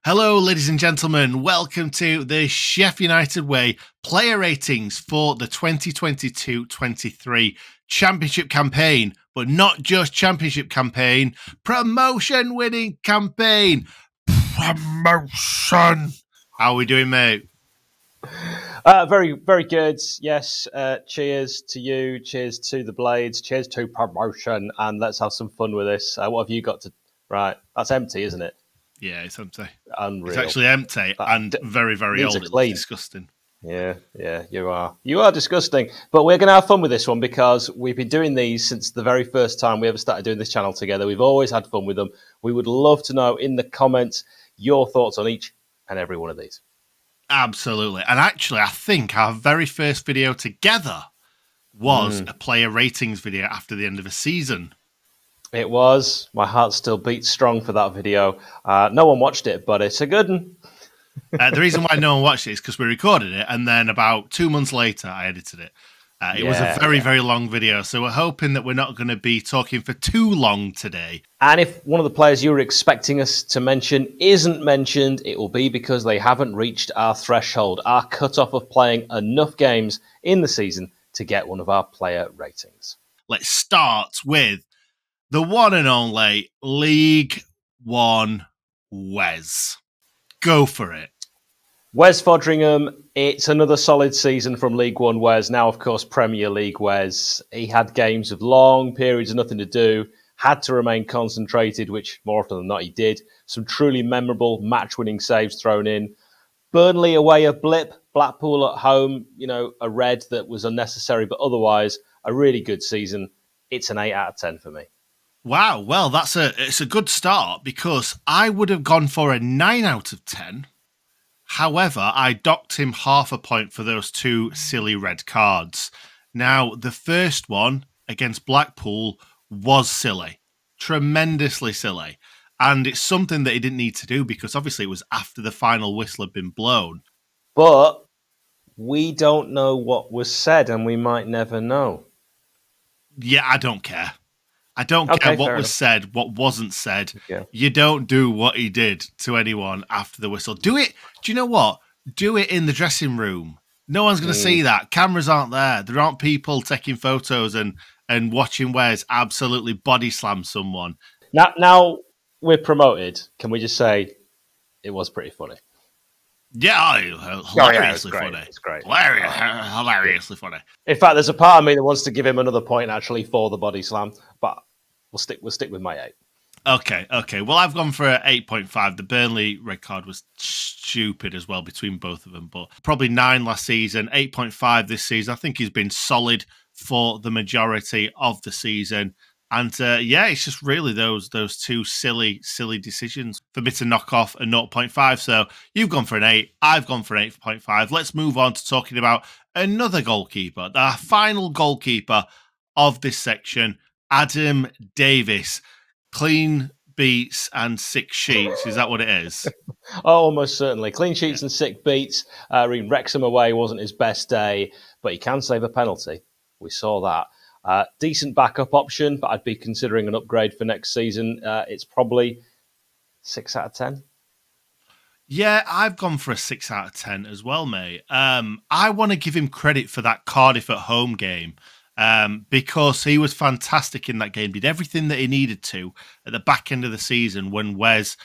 Hello, ladies and gentlemen. Welcome to the Sheff United Way player ratings for the 2022-23 championship campaign, but not just championship campaign, promotion winning campaign. Promotion. How are we doing, mate? Very, very good. Yes. Cheers to you. Cheers to the Blades. Cheers to promotion. And let's have some fun with this. What have you got to... Right. That's empty, isn't it? Yeah, it's empty. Unreal. It's actually empty and very, very old. It's disgusting. Yeah, you are. You are disgusting. But we're going to have fun with this one because we've been doing these since the very first time we ever started doing this channel together. We've always had fun with them. We would love to know in the comments your thoughts on each and every one of these. Absolutely. And actually, I think our very first video together was a player ratings video after the end of a season. It was. My heart still beats strong for that video. No one watched it, but it's a good one. The reason why no one watched it is because we recorded it, and then about 2 months later, I edited it. It was a very, very long video, so we're hoping that we're not going to be talking for too long today. And if one of the players you were expecting us to mention isn't mentioned, it will be because they haven't reached our threshold, our cutoff of playing enough games in the season to get one of our player ratings. Let's start with the one and only League One Wes. Go for it. Wes Fodringham, it's another solid season from League One Wes. Now, of course, Premier League Wes. He had games of long periods of nothing to do, had to remain concentrated, which more often than not he did. Some truly memorable match-winning saves thrown in. Burnley away a blip, Blackpool at home, you know, a red that was unnecessary, but otherwise a really good season. It's an 8 out of 10 for me. Wow, well, it's a good start because I would have gone for a 9 out of 10. However, I docked him half a point for those 2 silly red cards. Now, the first one against Blackpool was silly, tremendously silly. And it's something that he didn't need to do because obviously it was after the final whistle had been blown. But we don't know what was said and we might never know. Yeah, I don't care. I don't care what was said, what wasn't said. Yeah. You don't do what he did to anyone after the whistle. Do it. Do you know what? Do it in the dressing room. No one's going to see that. Cameras aren't there. There aren't people taking photos and watching Wes absolutely body slam someone. Now we're promoted. Can we just say it was pretty funny? Yeah, hilariously funny. It's great. Hilariously funny. In fact, there's a part of me that wants to give him another point actually for the body slam, but we'll stick with my 8. Okay. Well, I've gone for 8.5. The Burnley red card was stupid as well between both of them, but probably 9 last season, 8.5 this season. I think he's been solid for the majority of the season. And it's just really those 2 silly decisions for me to knock off a 0.5. So you've gone for an 8. I've gone for an 8.5. Let's move on to talking about another goalkeeper, our final goalkeeper of this section, Adam Davies. Clean beats and 6 sheets. Is that what it is? Oh, almost certainly. Clean sheets and 6 beats. Wrexham away wasn't his best day, but he can save a penalty. We saw that. Decent backup option, but I'd be considering an upgrade for next season. It's probably 6 out of 10. Yeah, I've gone for a 6 out of 10 as well, mate. I want to give him credit for that Cardiff at home game because he was fantastic in that game, did everything that he needed to at the back end of the season when Wes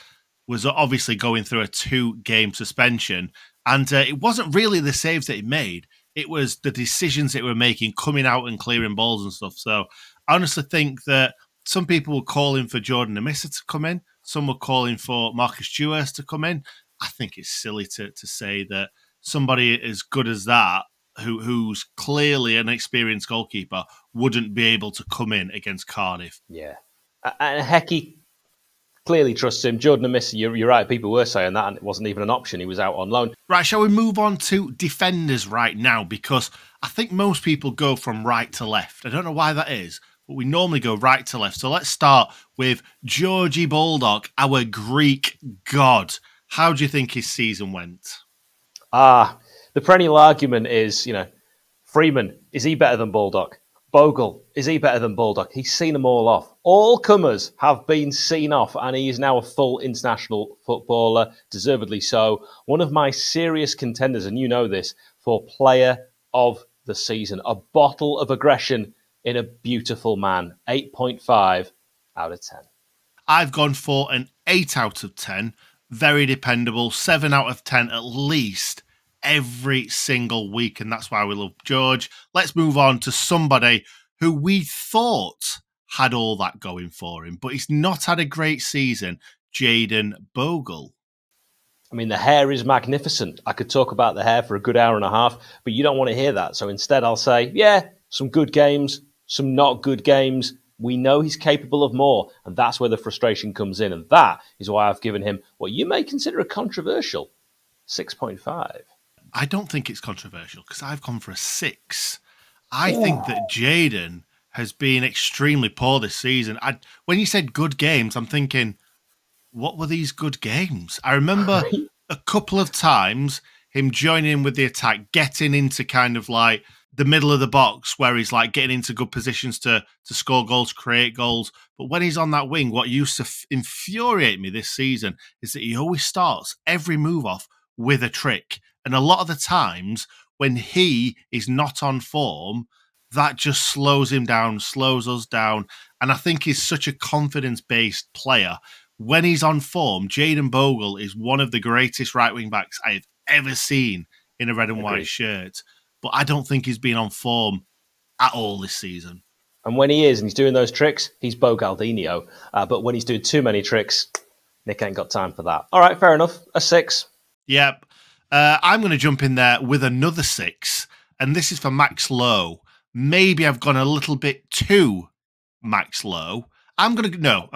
was obviously going through a 2-game suspension. And it wasn't really the saves that he made. It was the decisions that they were making, coming out and clearing balls and stuff. So I honestly think that some people were calling for Jordan 𝗍𝗓 to come in. Some were calling for Marcus Dewhurst to come in. I think it's silly to say that somebody as good as that, who's clearly an experienced goalkeeper, wouldn't be able to come in against Cardiff. Yeah. And 𝗍𝗓 clearly trusts him. Jordan 𝗍𝗓, you're right. People were saying that, and it wasn't even an option. He was out on loan. Right, shall we move on to defenders right now? Because I think most people go from right to left. I don't know why that is, but we normally go right to left. So let's start with Georgie Bulldog, our Greek god. How do you think his season went? The perennial argument is, Freeman, is he better than Bulldog? Bogle, is he better than Bulldog? He's seen them all off. All comers have been seen off, and he is now a full international footballer, deservedly so. One of my serious contenders, and you know this, for player of the season. A bottle of aggression in a beautiful man. 8.5 out of 10. I've gone for an 8 out of 10. Very dependable. 7 out of 10 at least every single week, and that's why we love George. Let's move on to somebody who we thought had all that going for him, but he's not had a great season, Jayden Bogle. I mean, the hair is magnificent. I could talk about the hair for a good hour and a half, but you don't want to hear that. So instead I'll say, yeah, some good games, some not good games. We know he's capable of more, and that's where the frustration comes in. And that is why I've given him what you may consider a controversial 6.5. I don't think it's controversial because I've gone for a 6. I think that Jayden has been extremely poor this season. When you said good games, I'm thinking, what were these good games? I remember a couple of times him joining in with the attack, getting into kind of like the middle of the box where he's like getting into good positions to score goals, create goals. But when he's on that wing, what used to infuriate me this season is that he always starts every move off with a trick. And a lot of the times when he is not on form, that just slows him down, slows us down. And I think he's such a confidence-based player. When he's on form, Jayden Bogle is one of the greatest right-wing backs I've ever seen in a red and white shirt. But I don't think he's been on form at all this season. And when he is, and he's doing those tricks, he's 𝗏𝗏𝗂𝗂𝗓𝗓𝗏. But when he's doing too many tricks, Nick ain't got time for that. All right, fair enough. A 6. Yep. I'm going to jump in there with another 6, and this is for Max Lowe. Maybe I've gone a little bit too Max Lowe. I'm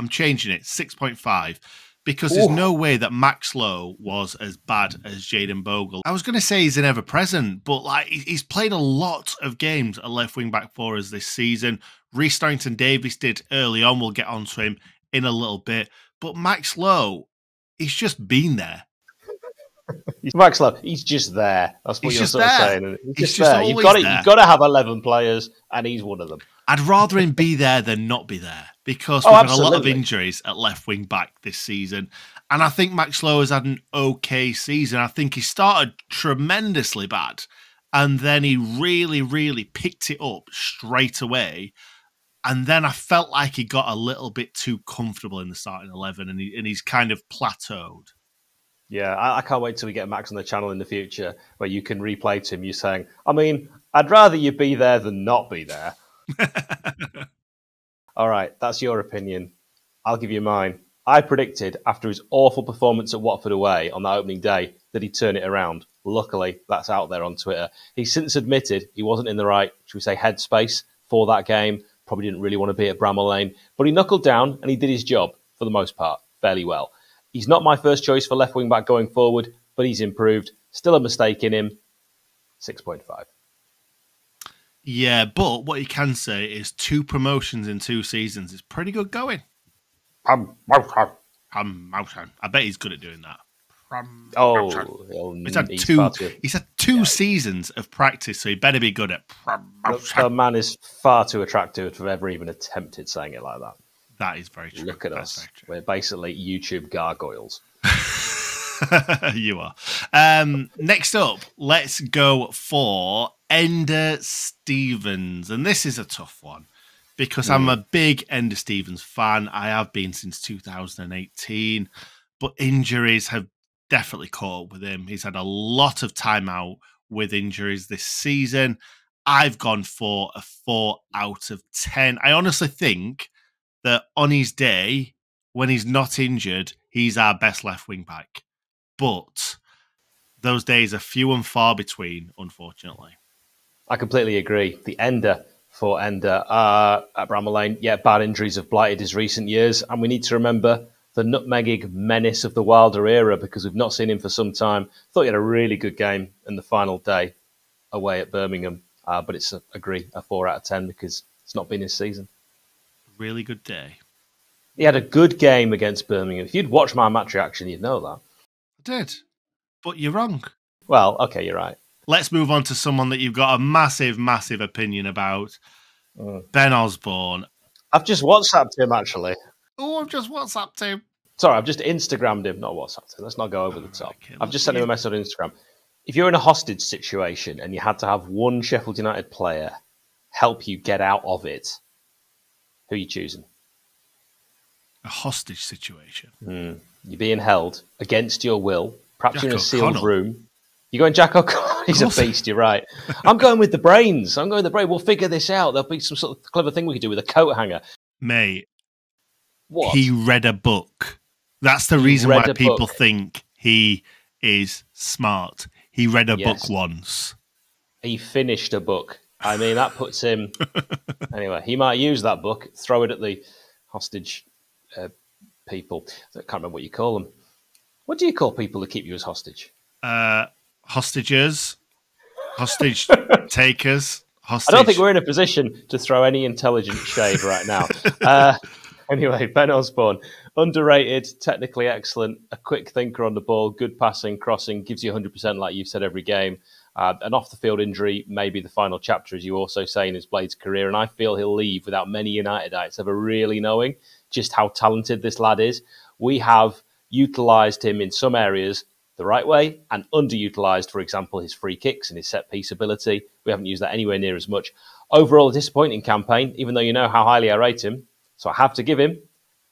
changing it, 6.5, because there's no way that Max Lowe was as bad as Jayden Bogle. I was going to say he's an ever-present, but like he's played a lot of games at left wing back for us this season. Rhys Darrington-Davies did early on. We'll get onto him in a little bit. But Max Lowe, he's just been there. Max Lowe, he's just there. That's what you're sort of saying. He's just there. You've got to have 11 players, and he's one of them. I'd rather him be there than not be there because we've had a lot of injuries at left wing back this season. And I think Max Lowe has had an okay season. I think he started tremendously bad, and then he really, really picked it up straight away. And then I felt like he got a little bit too comfortable in the starting 11, and he's kind of plateaued. Yeah, I can't wait till we get Max on the channel in the future where you can replay to him you saying, I mean, I'd rather you be there than not be there. All right, that's your opinion. I'll give you mine. I predicted after his awful performance at Watford away on that opening day that he'd turn it around. Luckily, that's out there on Twitter. He's since admitted he wasn't in the right, should we say, headspace for that game. Probably didn't really want to be at Bramall Lane. But he knuckled down and he did his job, for the most part, fairly well. He's not my first choice for left wing back going forward, but he's improved. Still a mistake in him. 6.5. Yeah, but what you can say is 2 promotions in 2 seasons is pretty good going. I bet he's good at doing that. He's had two seasons of practice, so he better be good at. The man is far too attractive to have ever even attempted saying it like that. That is very true. Look at us. We're basically YouTube gargoyles. You are. Next up, let's go for Ender Stevens. And this is a tough one because I'm a big Ender Stevens fan. I have been since 2018, but injuries have definitely caught up with him. He's had a lot of time out with injuries this season. I've gone for a 4 out of 10. I honestly think that on his day, when he's not injured, he's our best left wing back. But those days are few and far between, unfortunately. I completely agree. The Ender for Ender at Bramall Lane, bad injuries have blighted his recent years. And we need to remember the nutmegging menace of the Wilder era because we've not seen him for some time. Thought he had a really good game in the final day away at Birmingham. But it's, a 4 out of 10 because it's not been his season. Really good day. He had a good game against Birmingham. If you'd watched my match reaction, you'd know that. I did. But you're wrong. Well, okay, you're right. Let's move on to someone that you've got a massive, massive opinion about. Ben Osborne. I've just WhatsApped him, actually. Oh, I've just WhatsApped him. Sorry, I've just Instagrammed him, not WhatsApped him. Let's not go over the top. Okay, I've just sent him a message on Instagram. If you're in a hostage situation and you had to have one Sheffield United player help you get out of it, who are you choosing? A hostage situation. You're being held against your will. Perhaps Jack you're in a sealed O'Connell. room. You're going Jack O'Connell. He's a beast, you're right. I'm going with the brains. We'll figure this out. There'll be some sort of clever thing we could do with a coat hanger. Mate, what? He read a book. That's the reason why people think he is smart. He read a book once. He finished a book. I mean, that puts him... Anyway, he might use that book, throw it at the hostage people. I can't remember what you call them. What do you call people who keep you as hostage? Hostages, hostage takers, hostage... I don't think we're in a position to throw any intelligent shade right now. Anyway, Ben Osborne, underrated, technically excellent, a quick thinker on the ball, good passing, crossing, gives you 100% like you've said every game. An off-the-field injury may be the final chapter, as you also say, in his Blades career, and I feel he'll leave without many Unitedites ever really knowing just how talented this lad is. We have utilised him in some areas the right way and underutilised, for example, his free kicks and his set-piece ability. We haven't used that anywhere near as much. Overall, a disappointing campaign, even though you know how highly I rate him. So I have to give him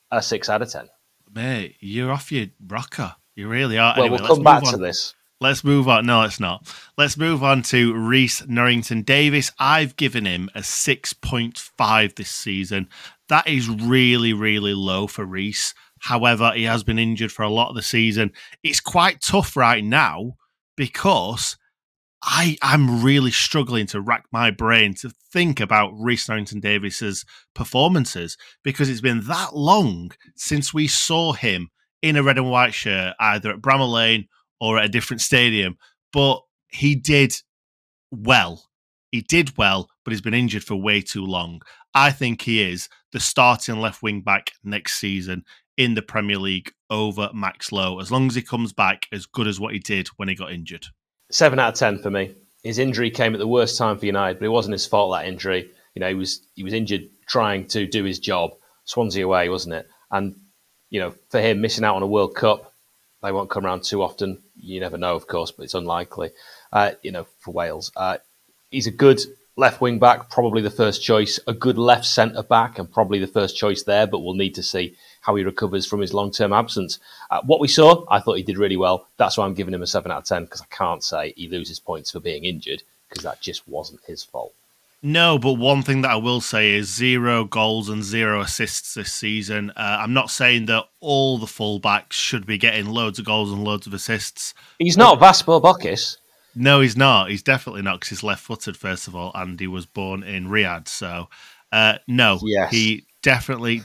a 6 out of 10. Mate, you're off your rocker. You really are. Well, anyway, we'll come back to this. Let's move on. No, let's not. Let's move on to Rhys Norrington-Davies. I've given him a 6.5 this season. That is really, really low for Rhys. However, he has been injured for a lot of the season. It's quite tough right now because I'm really struggling to rack my brain to think about Rhys Norrington-Davies' performances because it's been that long since we saw him in a red and white shirt, either at Bramall Lane or at a different stadium. But he did well. He did well, but he's been injured for way too long. I think he is the starting left wing back next season in the Premier League over Max Lowe, as long as he comes back as good as what he did when he got injured. 7 out of 10 for me. His injury came at the worst time for United, but it wasn't his fault, that injury. You know, he was injured trying to do his job. Swansea away, wasn't it? And, you know, for him, missing out on a World Cup, they won't come around too often. You never know, of course, but it's unlikely, you know, for Wales. He's a good left wing back, probably the first choice. A good left centre back, and probably the first choice there, but we'll need to see how he recovers from his long-term absence. What we saw, I thought he did really well. That's why I'm giving him a 7 out of 10, because I can't say he loses points for being injured, because that just wasn't his fault. No, but one thing that I will say is 0 goals and 0 assists this season. I'm not saying that all the fullbacks should be getting loads of goals and loads of assists. He's not 𝗍𝗶𝗶𝗂𝗂𝗧. No, he's not. He's definitely not, because he's left-footed, first of all, and he was born in Riyadh. So, no, yes. He definitely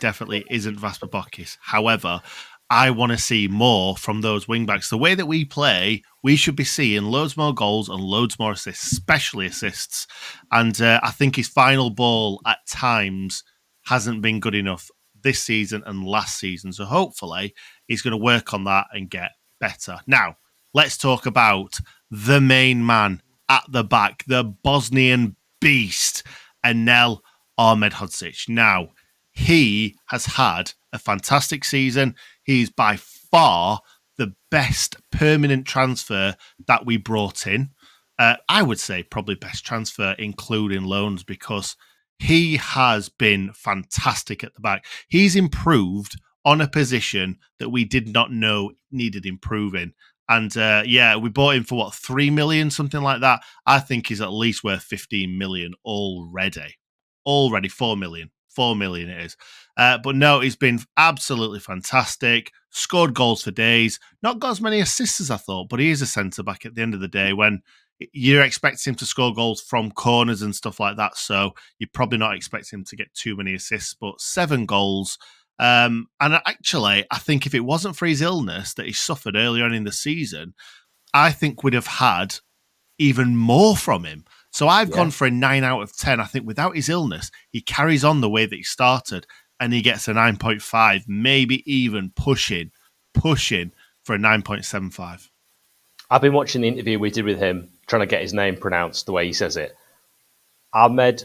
isn't 𝗍𝗶𝗶𝗂𝗂𝗧. However, I want to see more from those wing-backs. The way that we play, we should be seeing loads more goals and loads more assists, especially assists. And I think his final ball at times hasn't been good enough this season and last season. So hopefully he's going to work on that and get better. Now, let's talk about the main man at the back, the Bosnian beast, 𝗫𝗓𝗄𝗓. Now, he has had a fantastic season. He's by far the best permanent transfer that we brought in. I would say probably best transfer, including loans, because he has been fantastic at the back. He's improved on a position that we did not know needed improving. And yeah, we bought him for what, 3 million, something like that. I think he's at least worth 15 million already. Already 4 million. 4 million it is. But no, he's been absolutely fantastic. Scored goals for days. Not got as many assists as I thought, but he is a centre-back at the end of the day when you're expecting him to score goals from corners and stuff like that. So you're probably not expecting him to get too many assists, but 7 goals. And actually, I think if it wasn't for his illness that he suffered earlier on in the season, I think we'd have had even more from him. So I've gone for a 9 out of 10. I think without his illness, he carries on the way that he started and he gets a 9.5, maybe even pushing for a 9.75. I've been watching the interview we did with him, trying to get his name pronounced the way he says it. Ahmed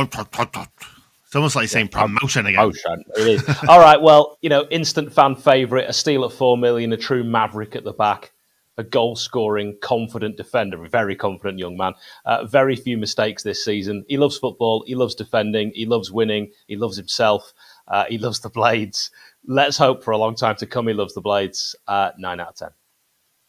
It's almost like saying promotion again. Promotion, it is. All right, well, instant fan favourite, a steal at 4 million, a true maverick at the back, a goal-scoring, confident defender, a very confident young man. Very few mistakes this season. He loves football, he loves defending, he loves winning, he loves himself, he loves the Blades. Let's hope for a long time to come he loves the Blades. 9 out of 10.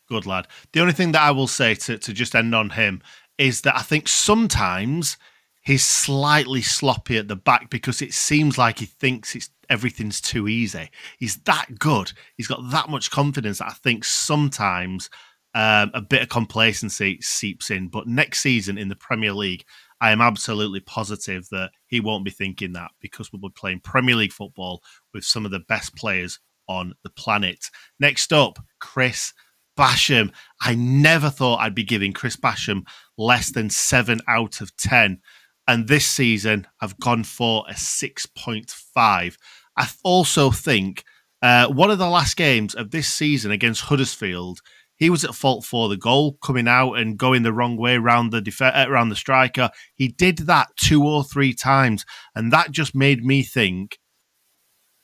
Good lad. The only thing that I will say to just end on him is that I think sometimes he's slightly sloppy at the back because it seems like he thinks everything's too easy. He's that good. He's got that much confidence that I think sometimes a bit of complacency seeps in. But next season in the Premier League, I am absolutely positive that he won't be thinking that because we'll be playing Premier League football with some of the best players on the planet. Next up, 𝗚𝗏𝗡𝗄. I never thought I'd be giving 𝗚𝗏𝗡𝗄 less than 7 out of 10. And this season, I've gone for a 6.5. I also think one of the last games of this season against Huddersfield, he was at fault for the goal, coming out and going the wrong way around the striker. He did that 2 or 3 times, and that just made me think,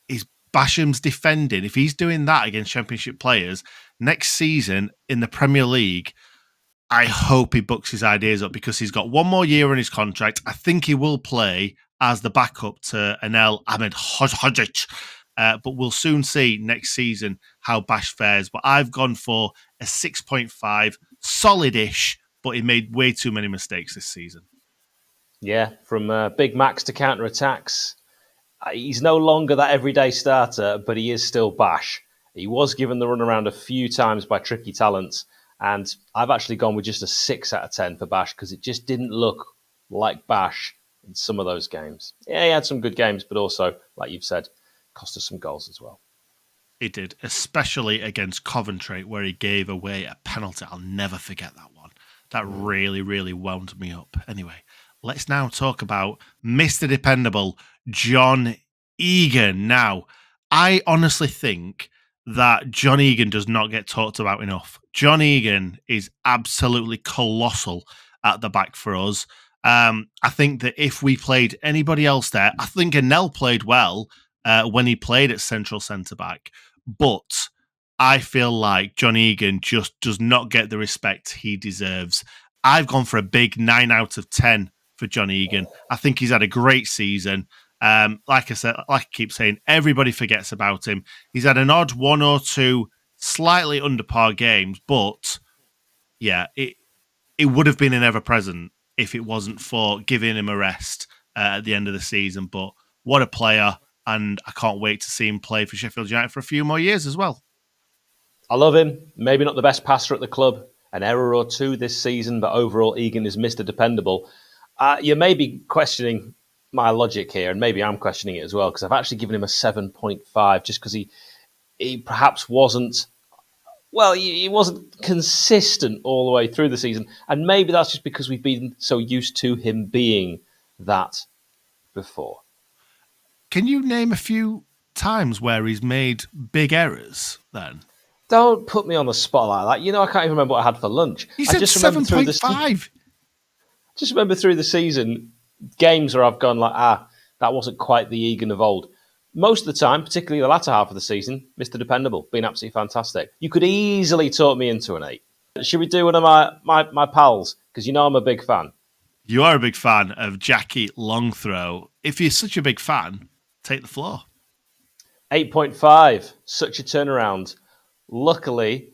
is Basham's defending, if he's doing that against Championship players, next season in the Premier League, I hope he bucks his ideas up because he's got 1 more year on his contract. I think he will play as the backup to 𝗚𝗏𝗡𝗄𝗏. But we'll soon see next season how Bash fares. But I've gone for a 6.5, solid-ish, but he made way too many mistakes this season. Yeah, from Big Macs to counter-attacks. He's no longer that everyday starter, but he is still Bash. He was given the runaround a few times by tricky talents, and I've actually gone with just a 6 out of 10 for Bash because it just didn't look like Bash in some of those games. Yeah, he had some good games, but also, like you've said, cost us some goals as well. He did, especially against Coventry, where he gave away a penalty. I'll never forget that one. That really, really wound me up. Anyway, let's now talk about Mr. Dependable, John Egan. Now, I honestly think that John Egan does not get talked about enough. John Egan is absolutely colossal at the back for us. I think that if we played anybody else there, I think 𝗏𝗏 played well when he played at central centre-back, but I feel like John Egan just does not get the respect he deserves. I've gone for a big 9 out of 10 for John Egan. I think he's had a great season. Like I said, like I keep saying, everybody forgets about him. He's had an odd 1 or 2 slightly under par games, but yeah, it would have been an ever-present if it wasn't for giving him a rest at the end of the season. But what a player, and I can't wait to see him play for Sheffield United for a few more years as well. I love him. Maybe not the best passer at the club. An error or 2 this season, but overall Egan is Mr. Dependable. You may be questioning my logic here, and maybe I'm questioning it as well, because I've actually given him a 7.5 just because he perhaps wasn't, well, he wasn't consistent all the way through the season. And maybe that's just because we've been so used to him being that before. Can you name a few times where he's made big errors then? Don't put me on the spot like that. I can't even remember what I had for lunch. He said 7.5. Just remember through the season, games where I've gone like, that wasn't quite the Egan of old. Most of the time, particularly the latter half of the season, Mr. Dependable, been absolutely fantastic. You could easily talk me into an 8. Should we do one of my pals? Because I'm a big fan. You are a big fan of 𝗏𝗏𝗏𝗏 Longthrow. If you're such a big fan, take the floor. 8.5. Such a turnaround. Luckily,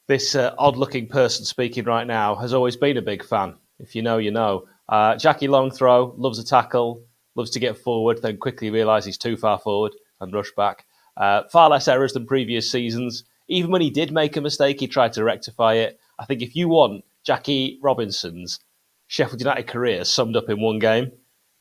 this odd-looking person speaking right now has always been a big fan. If you know, you know. 𝗏𝗏𝗏𝗏 Longthrow, loves a tackle, loves to get forward, then quickly realise he's too far forward and rush back. Far less errors than previous seasons. Even when he did make a mistake, he tried to rectify it. I think if you want Jackie Robinson's Sheffield United career summed up in one game,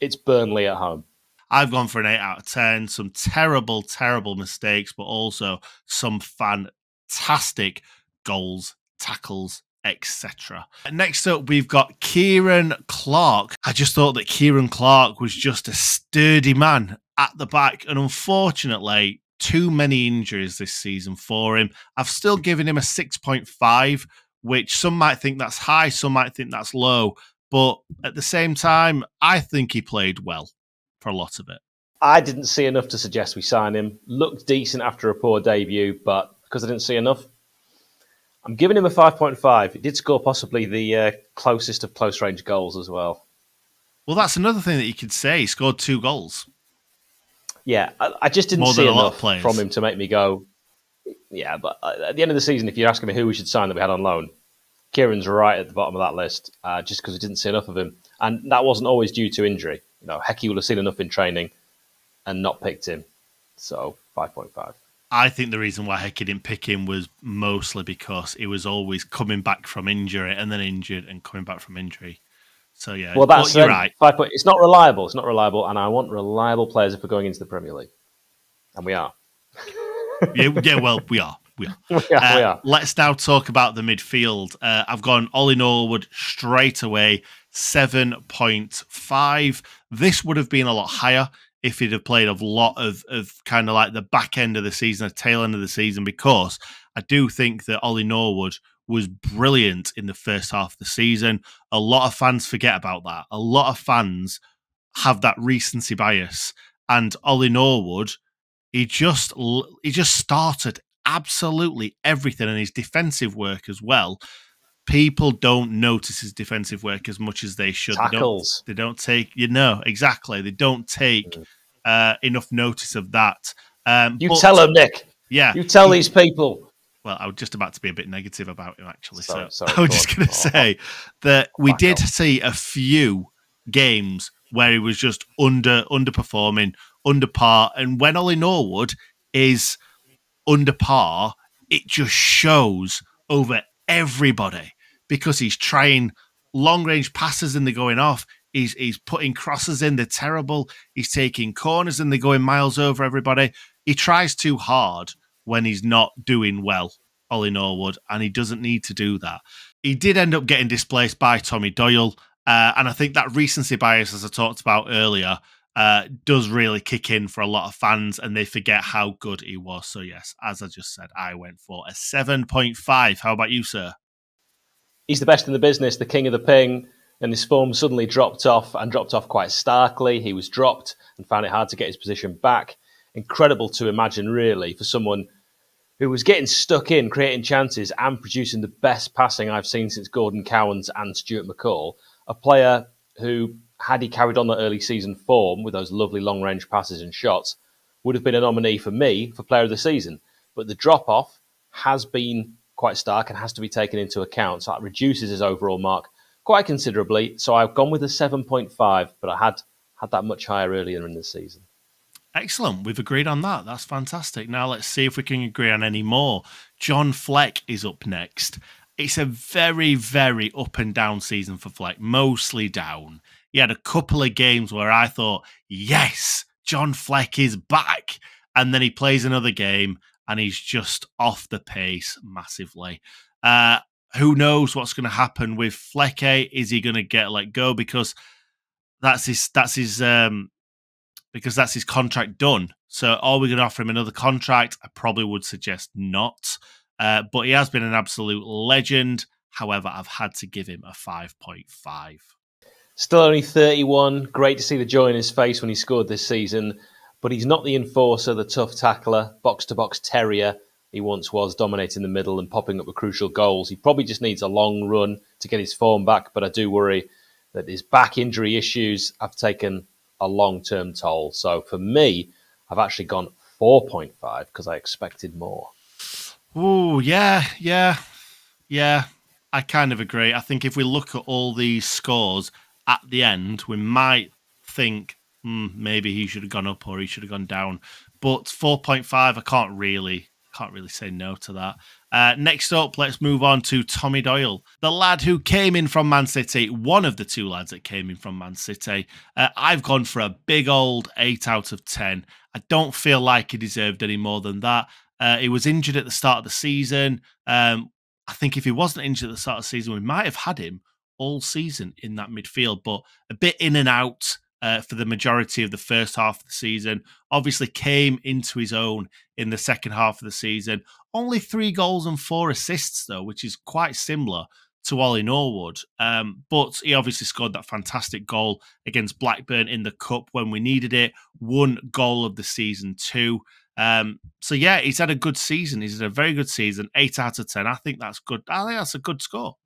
it's Burnley at home. I've gone for an 8 out of 10. Some terrible, terrible mistakes, but also some fantastic goals, tackles, etc. Next up, we've got Kieran Clark. I just thought that Kieran Clark was just a sturdy man at the back, and unfortunately, too many injuries this season for him. I've still given him a 6.5, which some might think that's high, some might think that's low. But at the same time, I think he played well for a lot of it. I didn't see enough to suggest we sign him. Looked decent after a poor debut, but because I didn't see enough, I'm giving him a 5.5. He did score possibly the closest of close-range goals as well. Well, that's another thing that you could say. He scored 2 goals. Yeah, I just didn't see enough from him to make me go, yeah, but at the end of the season, if you're asking me who we should sign that we had on loan, Kieran's right at the bottom of that list, just because we didn't see enough of him. And that wasn't always due to injury. You know, Hecky will have seen enough in training and not picked him. So 5.5. I think the reason why Hecky didn't pick him was mostly because he was always coming back from injury and then injured and coming back from injury. So, yeah, well, that's you're right. 5 point, it's not reliable. It's not reliable. And I want reliable players if we're going into the Premier League. And we are. yeah, well, we are. We are. we are. Let's now talk about the midfield. I've gone Ollie Norwood straight away, 7.5. This would have been a lot higher if he'd have played a lot of kind of like the back end of the season, the tail end of the season, because I do think that Ollie Norwood was brilliant in the first half of the season. A lot of fans forget about that. A lot of fans have that recency bias. And Ollie Norwood, he just started absolutely everything, and his defensive work as well. People don't notice his defensive work as much as they should. Tackles. They don't take, exactly. They don't take enough notice of that. Tell them, Nick. Yeah. You tell these people. Well, I was just about to be a bit negative about him, actually. Sorry, I was just going to say that we did see a few games where he was just underperforming, under par. And when Ollie Norwood is under par, it just shows over everybody because he's trying long-range passes and they're going off. He's putting crosses in, they're terrible. He's taking corners and they're going miles over everybody. He tries too hard when he's not doing well, Ollie Norwood, and he doesn't need to do that. He did end up getting displaced by Tommy Doyle, and I think that recency bias, as I talked about earlier, does really kick in for a lot of fans, and they forget how good he was. So yes, as I just said, I went for a 7.5. How about you, sir? He's the best in the business, the king of the ping, and his form suddenly dropped off quite starkly. He was dropped and found it hard to get his position back. Incredible to imagine, really, for someone who was getting stuck in, creating chances and producing the best passing I've seen since Gordon Cowans and Stuart McCall. A player who, had he carried on the early season form with those lovely long-range passes and shots, would have been a nominee for me for Player of the Season. But the drop-off has been quite stark and has to be taken into account. So that reduces his overall mark quite considerably. So I've gone with a 7.5, but I had that much higher earlier in the season. Excellent. We've agreed on that. That's fantastic. Now let's see if we can agree on any more. John Fleck is up next. It's a very, very up and down season for Fleck, mostly down. He had a couple of games where I thought, yes, John Fleck is back. And then he plays another game and he's just off the pace massively. Who knows what's going to happen with Fleck? Is he going to get let go because that's his contract done? So are we going to offer him another contract? I probably would suggest not. But he has been an absolute legend. However, I've had to give him a 5.5. Still only 31. Great to see the joy in his face when he scored this season. But he's not the enforcer, the tough tackler, box-to-box terrier he once was, dominating the middle and popping up with crucial goals. He probably just needs a long run to get his form back, but I do worry that his back injury issues have taken a long-term toll. So for me, I've actually gone 4.5 because I expected more. Oh, yeah. I kind of agree. I think if we look at all these scores at the end, we might think maybe he should have gone up or he should have gone down. But 4.5, I can't really say no to that. Next up, let's move on to Tommy Doyle, the lad who came in from Man City, one of the two lads that came in from Man City. I've gone for a big old 8 out of 10. I don't feel like he deserved any more than that. He was injured at the start of the season. I think if he wasn't injured at the start of the season, we might have had him all season in that midfield, but a bit in and out. for the majority of the first half of the season. Obviously came into his own in the second half of the season. Only 3 goals and 4 assists, though, which is quite similar to Ollie Norwood. But he obviously scored that fantastic goal against Blackburn in the Cup when we needed it. 1 goal of the season too. So yeah, he's had a good season. He's had a very good season. 8 out of 10. I think that's good. I think that's a good score.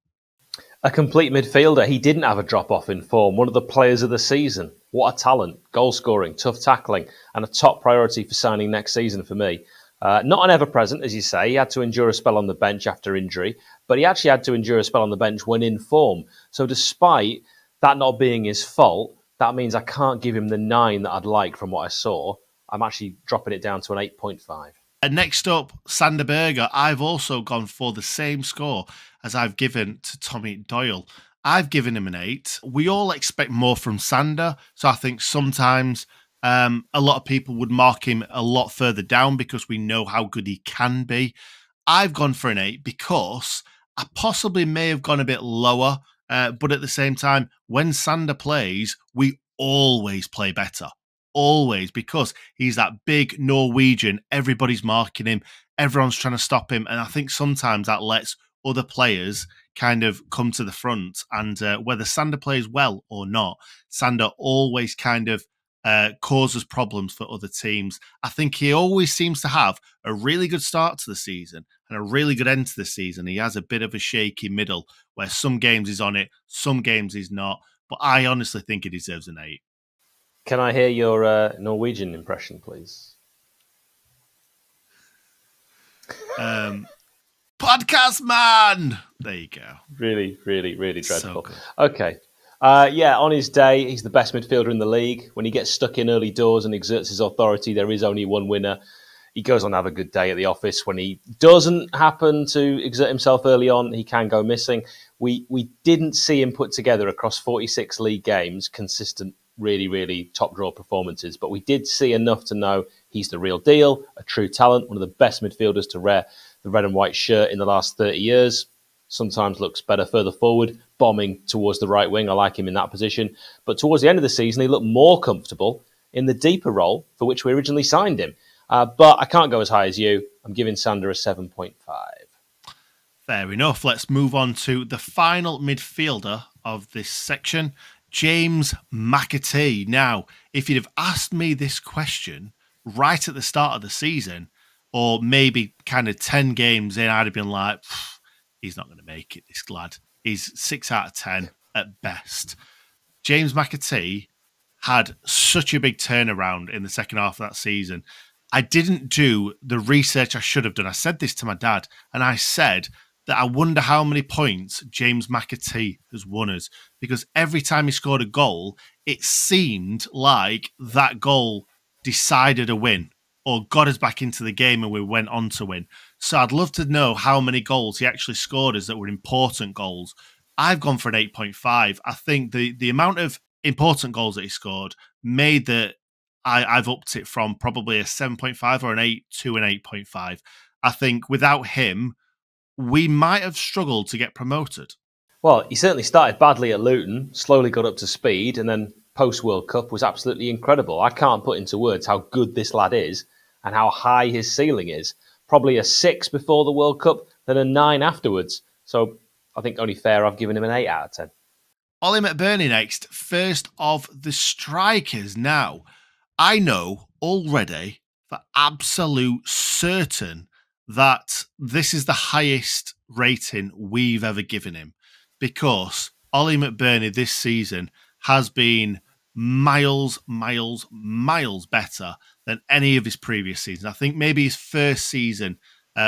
A complete midfielder. He didn't have a drop-off in form. One of the players of the season. What a talent. Goal scoring, tough tackling, and a top priority for signing next season for me. Not an ever-present, as you say. He had to endure a spell on the bench after injury, but he actually had to endure a spell on the bench when in form. So despite that not being his fault, that means I can't give him the 9 that I'd like from what I saw. I'm actually dropping it down to an 8.5. And next up, Sander Berge. I've also gone for the same score as I've given to Tommy Doyle. I've given him an 8. We all expect more from Sander, so I think sometimes a lot of people would mark him a lot further down because we know how good he can be. I've gone for an 8 because I possibly may have gone a bit lower, but at the same time, when Sander plays, we always play better. Always, because he's that big Norwegian. Everybody's marking him. Everyone's trying to stop him. And I think sometimes that lets other players kind of come to the front. And whether Sander plays well or not, Sander always kind of causes problems for other teams. I think he always seems to have a really good start to the season and a really good end to the season. He has a bit of a shaky middle where some games he's on it, some games he's not. But I honestly think he deserves an 8. Can I hear your Norwegian impression, please? Podcast man! There you go. Really, really, really dreadful. So okay. Yeah, on his day, he's the best midfielder in the league. When he gets stuck in early doors and exerts his authority, there is only one winner. He goes on to have a good day at the office. When he doesn't happen to exert himself early on, he can go missing. We didn't see him put together across 46 league games consistent, really, really top draw performances. But we did see enough to know he's the real deal, a true talent, one of the best midfielders to wear the red and white shirt in the last 30 years. Sometimes looks better further forward, bombing towards the right wing. I like him in that position. But towards the end of the season, he looked more comfortable in the deeper role for which we originally signed him. But I can't go as high as you. I'm giving Sander a 7.5. Fair enough. Let's move on to the final midfielder of this section, James McAtee. Now, if you'd have asked me this question right at the start of the season, or maybe kind of 10 games in, I'd have been like, he's not going to make it, this lad. He's 6 out of 10 at best. James McAtee had such a big turnaround in the second half of that season. I didn't do the research I should have done. I said this to my dad, and I said that I wonder how many points James McAtee has won us, because every time he scored a goal, it seemed like that goal decided a win or got us back into the game and we went on to win. So I'd love to know how many goals he actually scored us that were important goals. I've gone for an 8.5. I think the amount of important goals that he scored made that I've upped it from probably a 7.5 or an 8 to an 8.5. I think without him, we might have struggled to get promoted. Well, he certainly started badly at Luton, slowly got up to speed, and then post-World Cup was absolutely incredible. I can't put into words how good this lad is and how high his ceiling is. Probably a 6 before the World Cup, then a 9 afterwards. So I think only fair I've given him an 8 out of 10. Ollie McBurney next, first of the strikers. Now, I know already for absolute certain that this is the highest rating we've ever given him, because Ollie McBurney this season has been miles better than any of his previous seasons. I think maybe his first season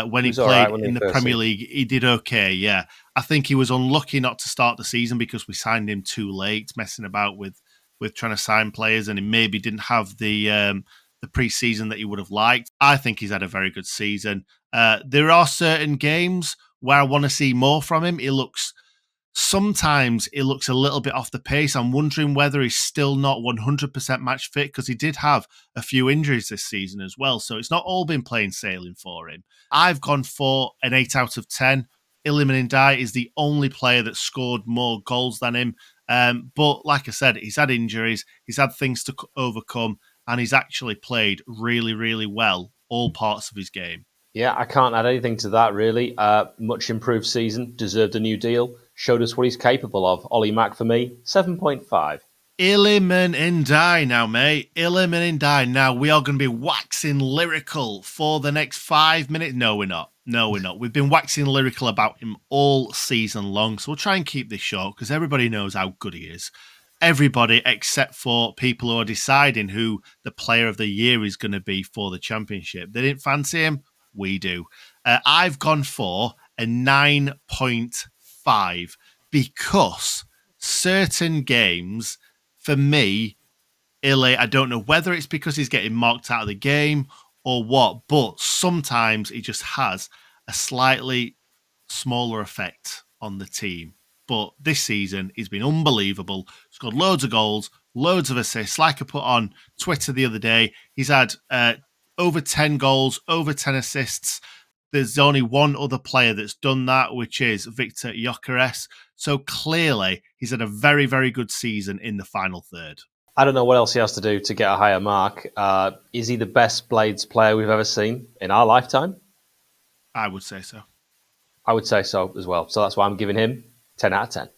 when he played in the Premier League, he did okay, yeah. I think he was unlucky not to start the season because we signed him too late, messing about with trying to sign players, and he maybe didn't have the pre-season that he would have liked. I think he's had a very good season. There are certain games where I want to see more from him. Sometimes it looks a little bit off the pace. I'm wondering whether he's still not 100% match fit, because he did have a few injuries this season as well. So it's not all been plain sailing for him. I've gone for an 8 out of 10. 𝗔𝗓𝗓 is the only player that scored more goals than him. But like I said, he's had injuries, he's had things to overcome, and he's actually played really, really well all parts of his game. Yeah, I can't add anything to that, really. Much improved season, deserved a new deal, showed us what he's capable of. Ollie Mack for me, 7.5. 𝗬𝗓𝗓 now, mate. 𝗬𝗓𝗓 now. We are going to be waxing lyrical for the next 5 minutes. No, we're not. No, we're not. We've been waxing lyrical about him all season long, so we'll try and keep this short because everybody knows how good he is. Everybody except for people who are deciding who the player of the year is going to be for the championship. They didn't fancy him. We do. I've gone for a 9.5 because certain games, for me, 𝗬𝗓𝗓, I don't know whether it's because he's getting marked out of the game or what, but sometimes he just has a slightly smaller effect on the team. But this season, he's been unbelievable. Scored loads of goals, loads of assists. Like I put on Twitter the other day, he's had over 10 goals, over 10 assists. There's only one other player that's done that, which is 𝗍𝗍𝗂𝗂𝗃. So clearly, he's had a very, very good season in the final third. I don't know what else he has to do to get a higher mark. Is he the best Blades player we've ever seen in our lifetime? I would say so. I would say so as well. So that's why I'm giving him 10 out of 10.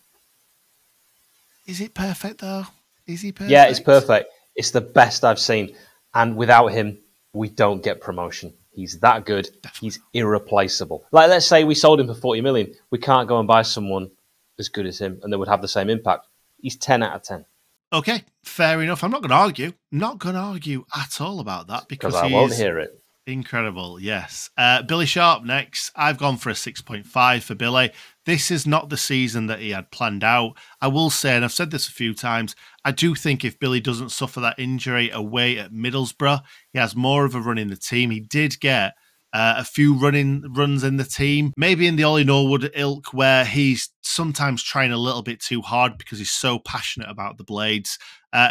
Is it perfect, though? Is he perfect? Yeah, it's perfect. It's the best I've seen. And without him, we don't get promotion. He's that good. Definitely. He's irreplaceable. Like, let's say we sold him for 40 million. We can't go and buy someone as good as him and that would have the same impact. He's 10 out of 10. Okay, fair enough. I'm not going to argue. I'm not going to argue at all about that because I won't hear it. Incredible, yes. Billy Sharp next. I've gone for a 6.5 for Billy. This is not the season that he had planned out. I will say, and I've said this a few times, I do think if Billy doesn't suffer that injury away at Middlesbrough, he has more of a run in the team. He did get a few runs in the team, maybe in the Ollie Norwood ilk, where he's sometimes trying a little bit too hard because he's so passionate about the Blades.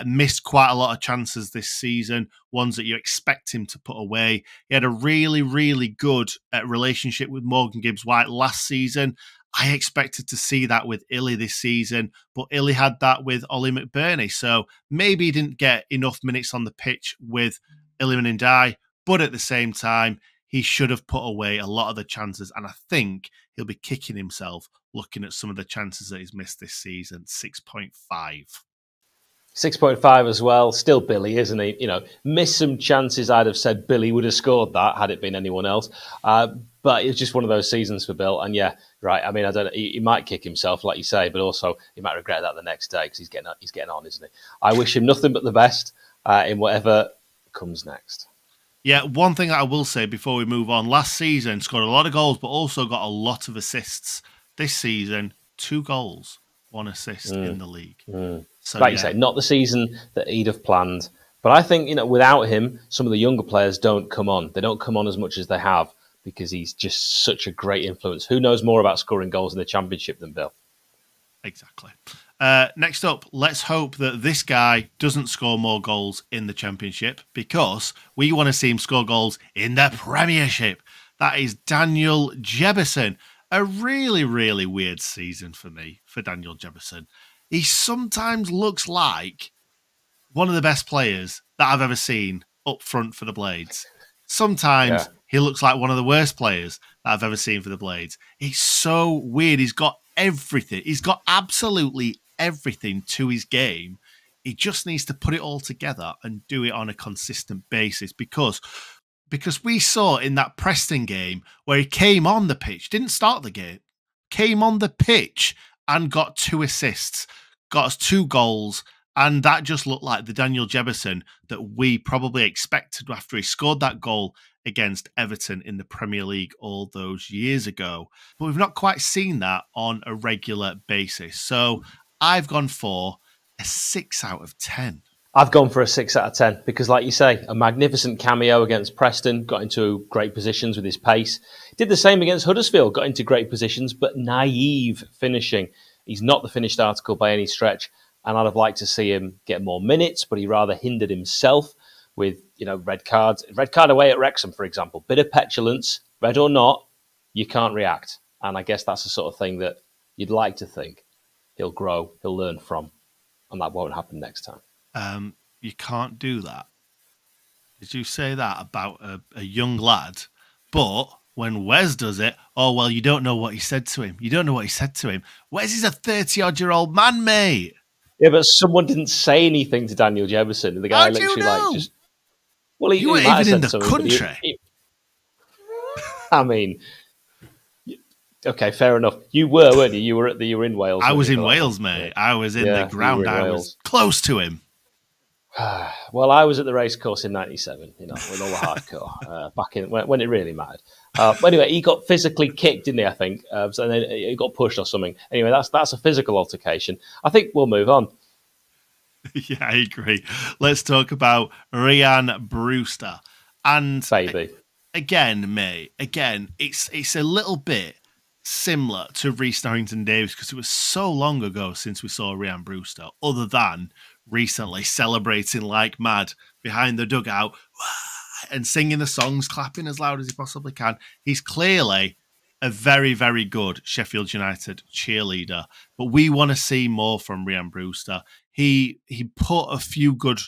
Missed quite a lot of chances this season, ones that you expect him to put away. He had a really, really good relationship with Morgan Gibbs-White last season. I expected to see that with 𝗬𝗓𝗓 this season, but 𝗬𝗓𝗓 had that with Ollie McBurney. So maybe he didn't get enough minutes on the pitch with 𝗬𝗓𝗓𝗓, but at the same time, he should have put away a lot of the chances, and I think he'll be kicking himself looking at some of the chances that he's missed this season. 6.5. 6.5 as well. Still Billy, isn't he? You know, missed some chances. I'd have said Billy would have scored that had it been anyone else. But it's just one of those seasons for Bill. And yeah, right. I mean, I don't know. He might kick himself, like you say, but also he might regret that the next day because he's getting on, isn't he? I wish him nothing but the best in whatever comes next. Yeah, one thing that I will say before we move on, last season scored a lot of goals, but also got a lot of assists. This season, 2 goals, 1 assist in the league. So, like you say, not the season that he'd have planned. But I think, you know, without him, some of the younger players don't come on. They don't come on as much as they have because he's just such a great influence. Who knows more about scoring goals in the Championship than Bill? Exactly. Next up, let's hope that this guy doesn't score more goals in the Championship because we want to see him score goals in the Premiership. That is Daniel Jebbison. A really, really weird season for me, for Daniel Jebbison. He sometimes looks like one of the best players that I've ever seen up front for the Blades. Sometimes he looks like one of the worst players that I've ever seen for the Blades. He's so weird. He's got everything. He's got absolutely everything to his game. He just needs to put it all together and do it on a consistent basis because we saw in that Preston game where he came on the pitch, didn't start the game, came on the pitch and got 2 assists, got us 2 goals, and that just looked like the Daniel Jebbison that we probably expected after he scored that goal against Everton in the Premier League all those years ago. But we've not quite seen that on a regular basis. So I've gone for a 6 out of 10. I've gone for a 6 out of 10 because, like you say, a magnificent cameo against Preston, got into great positions with his pace. Did the same against Huddersfield, got into great positions, but naive finishing. He's not the finished article by any stretch, and I'd have liked to see him get more minutes, but he rather hindered himself with, you know, red cards. Red card away at Wrexham, for example. Bit of petulance, red or not, you can't react. And I guess that's the sort of thing that you'd like to think he'll grow, he'll learn from, and that won't happen next time. You can't do that. Did you say that about a young lad? But when Wes does it, oh, well, you don't know what he said to him. You don't know what he said to him. Wes is a 30-odd-year-old man, mate. Yeah, but someone didn't say anything to Daniel Jefferson. And the guy literally like just... Well, you weren't even in the country. I mean... Okay, fair enough. You were, weren't you? You were in Wales. I was in Wales, mate. I was in the ground. I was close to him. Well, I was at the racecourse in '97, with all the hardcore back in when it really mattered. Anyway, he got physically kicked, didn't he? I think, so then he got pushed or something. Anyway, that's a physical altercation. I think we'll move on. Yeah, I agree. Let's talk about Rhian Brewster and baby. Again, mate. Again, it's a little bit similar to Reece Norrington-Davies because it was so long ago since we saw Rhian Brewster, other than recently celebrating like mad behind the dugout and singing the songs, clapping as loud as he possibly can. He's clearly a very, very good Sheffield United cheerleader, but we want to see more from Rhian Brewster. He put a few good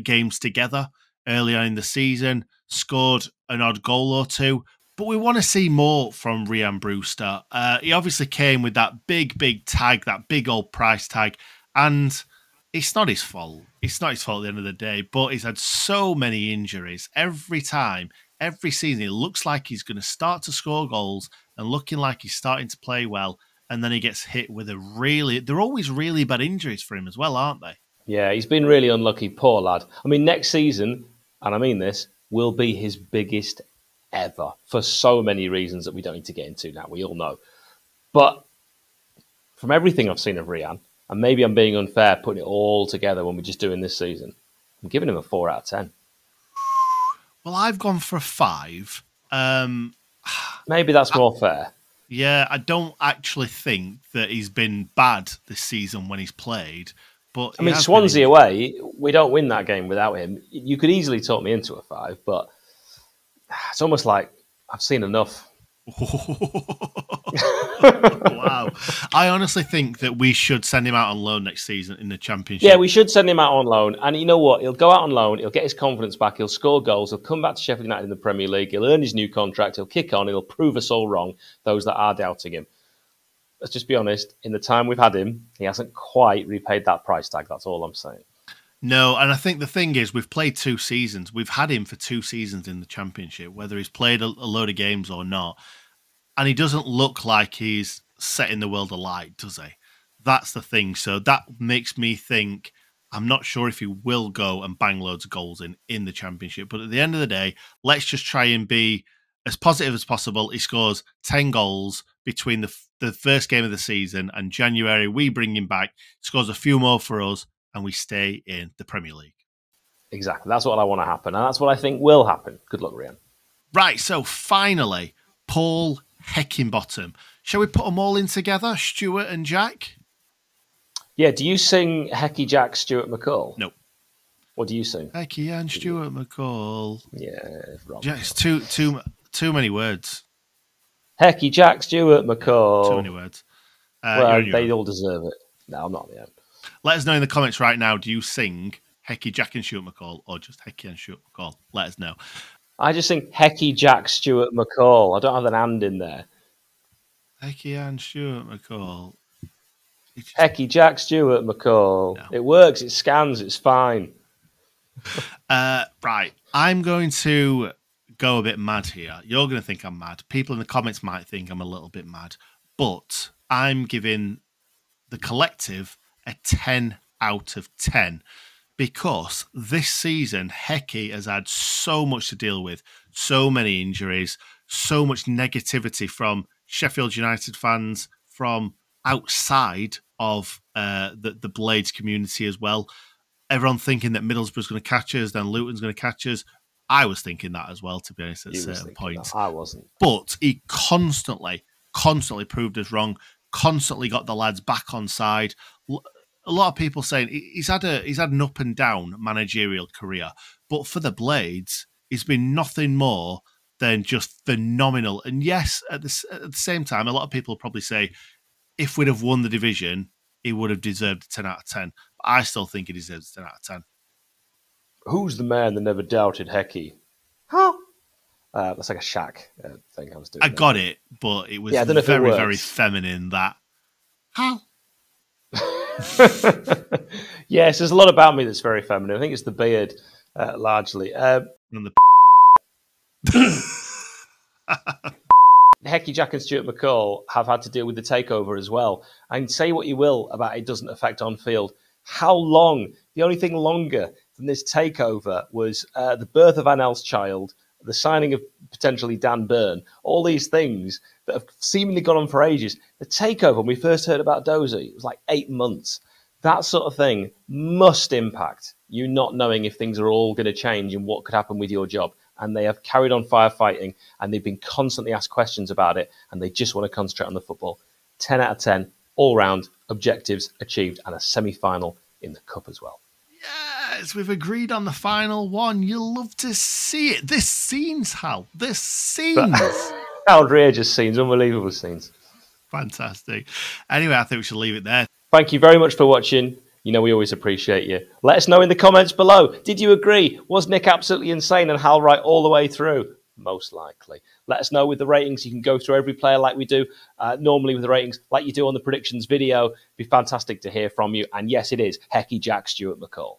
games together earlier in the season, scored an odd goal or two, but we want to see more from Rhian Brewster. He obviously came with that big tag, that big old price tag, and it's not his fault. It's not his fault at the end of the day, but he's had so many injuries. Every time, every season, it looks like he's going to start to score goals and looking like he's starting to play well, and then he gets hit with they're always really bad injuries for him as well, aren't they? Yeah, he's been really unlucky, poor lad. I mean, next season, and I mean this, will be his biggest ever for so many reasons that we don't need to get into now. We all know. But from everything I've seen of Rhian, and maybe I'm being unfair putting it all together when we're just doing this season, I'm giving him a 4 out of 10. Well, I've gone for a 5. Maybe that's more fair. Yeah, I don't actually think that he's been bad this season when he's played. But I mean, Swansea away, we don't win that game without him. You could easily talk me into a 5, but it's almost like I've seen enough. Wow. I honestly think that we should send him out on loan next season in the Championship. Yeah, we should send him out on loan. And you know what? He'll go out on loan. He'll get his confidence back. He'll score goals. He'll come back to Sheffield United in the Premier League. He'll earn his new contract. He'll kick on. He'll prove us all wrong, those that are doubting him. Let's just be honest. In the time we've had him, he hasn't quite repaid that price tag. That's all I'm saying. No, and I think the thing is, we've played 2 seasons. We've had him for 2 seasons in the Championship, whether he's played a load of games or not. And he doesn't look like he's setting the world alight, does he? That's the thing. So that makes me think, I'm not sure if he will go and bang loads of goals in the Championship. But at the end of the day, let's just try and be as positive as possible. He scores 10 goals between the first game of the season and January. We bring him back, scores a few more for us, and we stay in the Premier League. Exactly. That's what I want to happen. And that's what I think will happen. Good luck, Rhian. Right. So finally, Paul Heckingbottom. Shall we put them all in together, Stuart and Jack? Yeah. Do you sing Hecky Jack Stuart McCall? No. What do you sing? Hecky and Stuart McCall. Yeah, wrong. Yeah, it's too many words. Hecky Jack Stuart McCall. Too many words. Well, they all deserve it. No, I'm not the end. Let us know in the comments right now. Do you sing Hecky Jack and Stuart McCall or just Hecky and Stuart McCall? Let us know. I just sing Hecky Jack Stuart McCall. I don't have an and in there. Hecky and Stuart McCall. Hecky Jack Stuart McCall. No. It works. It scans. It's fine. Right. I'm going to go a bit mad here. You're going to think I'm mad. People in the comments might think I'm a little bit mad. But I'm giving the collective a 10 out of 10 because this season, Hecky has had so much to deal with, so many injuries, so much negativity from Sheffield United fans, from outside of the Blades community as well. Everyone thinking that Middlesbrough's going to catch us, then Luton's going to catch us. I was thinking that as well, to be honest, at certain points. I wasn't. But he constantly proved us wrong, constantly got the lads back on side. A lot of people saying he's had an up and down managerial career, but for the Blades, he's been nothing more than just phenomenal. And yes, at the same time, a lot of people probably say if we'd have won the division, he would have deserved a 10 out of 10. But I still think he deserves a 10 out of 10. Who's the man that never doubted 𝗵𝗍𝗄𝗏? Huh? That's like a Shaq thing I was doing. I got it, but it was very feminine. That how? Yes, there's a lot about me that's very feminine. I think it's the beard, largely. And the 𝗵𝗍𝗄𝗏, Jack and Stuart McCall have had to deal with the takeover as well. And say what you will about it doesn't affect on field. How long? The only thing longer than this takeover was the birth of Anel's child, the signing of potentially Dan Burn, all these things that have seemingly gone on for ages. The takeover, when we first heard about Dozy, it was like 8 months. That sort of thing must impact you not knowing if things are all going to change and what could happen with your job. And they have carried on firefighting, and they've been constantly asked questions about it, and they just want to concentrate on the football. 10 out of 10, all round, objectives achieved, and a semi-final in the cup as well. Yes, we've agreed on the final one. You'll love to see it. This scenes, Hal. This scenes. Outrageous scenes, unbelievable scenes. Fantastic. Anyway, I think we should leave it there. Thank you very much for watching. You know we always appreciate you. Let us know in the comments below. Did you agree? Was Nick absolutely insane and Hal right all the way through? Most likely. Let us know with the ratings. You can go through every player like we do, normally with the ratings, like you do on the predictions video. It'd be fantastic to hear from you. And yes, it is 𝗵𝗍𝗄𝗏, Jack, Stuart McCall.